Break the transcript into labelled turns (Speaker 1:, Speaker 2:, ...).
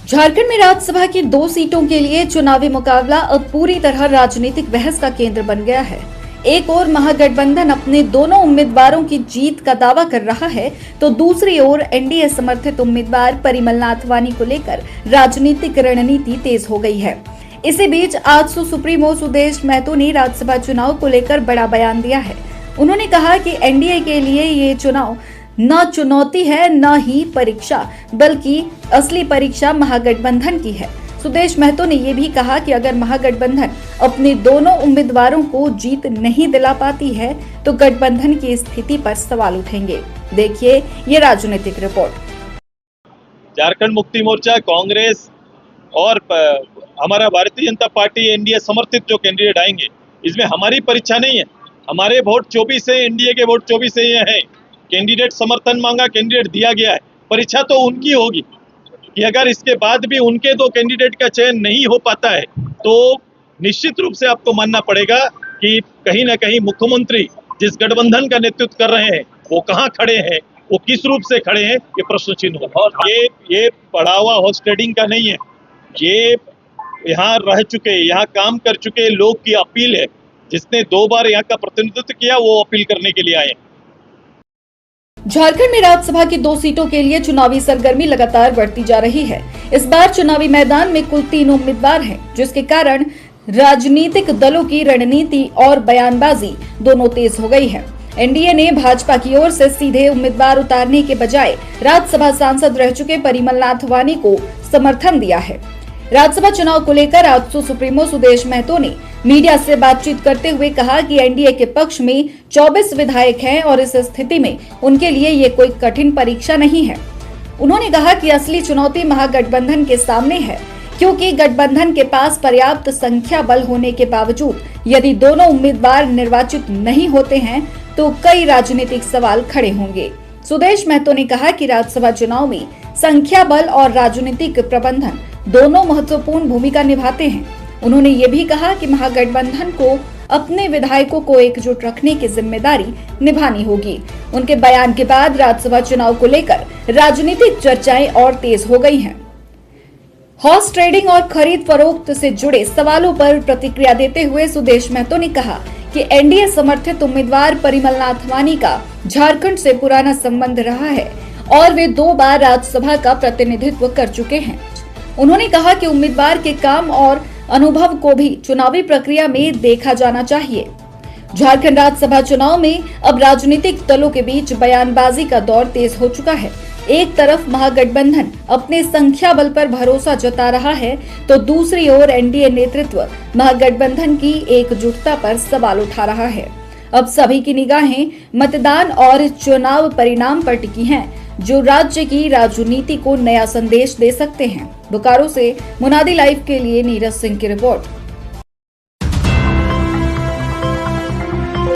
Speaker 1: झारखंड में राज्यसभा की 2 सीटों के लिए चुनावी मुकाबला अब पूरी तरह राजनीतिक बहस का केंद्र बन गया है। एक ओर महागठबंधन अपने दोनों उम्मीदवारों की जीत का दावा कर रहा है, तो दूसरी ओर एनडीए समर्थित उम्मीदवार परिमल नाथवानी को लेकर राजनीतिक रणनीति तेज हो गई है। इसी बीच आज सुप्रीमो सुदेश महतो ने राज्यसभा चुनाव को लेकर बड़ा बयान दिया है। उन्होंने कहा कि एनडीए के लिए ये चुनाव न चुनौती है न ही परीक्षा, बल्कि असली परीक्षा महागठबंधन की है। सुदेश महतो ने यह भी कहा कि अगर महागठबंधन अपने दोनों उम्मीदवारों को जीत नहीं दिला पाती है तो गठबंधन की स्थिति पर सवाल उठेंगे। देखिए ये राजनीतिक रिपोर्ट।
Speaker 2: झारखंड मुक्ति मोर्चा, कांग्रेस और हमारा भारतीय जनता पार्टी एनडीए समर्थित जो कैंडिडेट आएंगे, इसमें हमारी परीक्षा नहीं है। हमारे वोट 24 है, एनडीए के वोट 24 है। कैंडिडेट समर्थन मांगा, कैंडिडेट दिया गया है। परीक्षा तो उनकी होगी कि अगर इसके बाद भी उनके 2 कैंडिडेट का चयन नहीं हो पाता है तो निश्चित रूप से आपको मानना पड़ेगा कि कहीं ना कहीं मुख्यमंत्री जिस गठबंधन का नेतृत्व कर रहे हैं वो कहाँ खड़े हैं, वो किस रूप से खड़े हैं, ये प्रश्न चिन्ह होगा। ये बढ़ावा हॉर्स ट्रेडिंग का नहीं है, ये यहाँ रह चुके, यहाँ काम कर चुके लोग की अपील है। जिसने 2 बार यहाँ का प्रतिनिधित्व किया वो अपील करने के लिए आए।
Speaker 1: झारखंड में राज्यसभा की 2 सीटों के लिए चुनावी सरगर्मी लगातार बढ़ती जा रही है। इस बार चुनावी मैदान में कुल 3 उम्मीदवार हैं, जिसके कारण राजनीतिक दलों की रणनीति और बयानबाजी दोनों तेज हो गई है। एनडीए ने भाजपा की ओर से सीधे उम्मीदवार उतारने के बजाय राज्यसभा सांसद रह चुके परिमल नाथवानी को समर्थन दिया है। राज्यसभा चुनाव को लेकर आज सुप्रीमो सुदेश महतो ने मीडिया से बातचीत करते हुए कहा कि एनडीए के पक्ष में 24 विधायक हैं और इस स्थिति में उनके लिए ये कोई कठिन परीक्षा नहीं है। उन्होंने कहा कि असली चुनौती महागठबंधन के सामने है, क्योंकि गठबंधन के पास पर्याप्त संख्या बल होने के बावजूद यदि दोनों उम्मीदवार निर्वाचित नहीं होते हैं तो कई राजनीतिक सवाल खड़े होंगे। सुदेश महतो ने कहा कि राज्यसभा चुनाव में संख्या बल और राजनीतिक प्रबंधन दोनों महत्वपूर्ण भूमिका निभाते हैं। उन्होंने ये भी कहा कि महागठबंधन को अपने विधायकों को एकजुट रखने की जिम्मेदारी निभानी होगी। उनके बयान के बाद राज्यसभा चुनाव को लेकर राजनीतिक चर्चाएं और तेज हो गई हैं। हॉर्स ट्रेडिंग और खरीद फरोख्त से जुड़े सवालों पर प्रतिक्रिया देते हुए सुदेश महतो ने कहा कि एनडीए समर्थित उम्मीदवार परिमल नाथवानी का झारखंड से पुराना संबंध रहा है और वे 2 बार राज्यसभा का प्रतिनिधित्व कर चुके हैं। उन्होंने कहा कि उम्मीदवार के काम और अनुभव को भी चुनावी प्रक्रिया में देखा जाना चाहिए। झारखंड राज्यसभा चुनाव में अब राजनीतिक दलों के बीच बयानबाजी का दौर तेज हो चुका है। एक तरफ महागठबंधन अपने संख्या बल पर भरोसा जता रहा है, तो दूसरी ओर एनडीए नेतृत्व महागठबंधन की एकजुटता पर सवाल उठा रहा है। अब सभी की निगाहें मतदान और चुनाव परिणाम पर टिकी हैं, जो राज्य की राजनीति को नया संदेश दे सकते हैं। बोकारो से मुनादी लाइव के लिए नीरज सिंह की रिपोर्ट।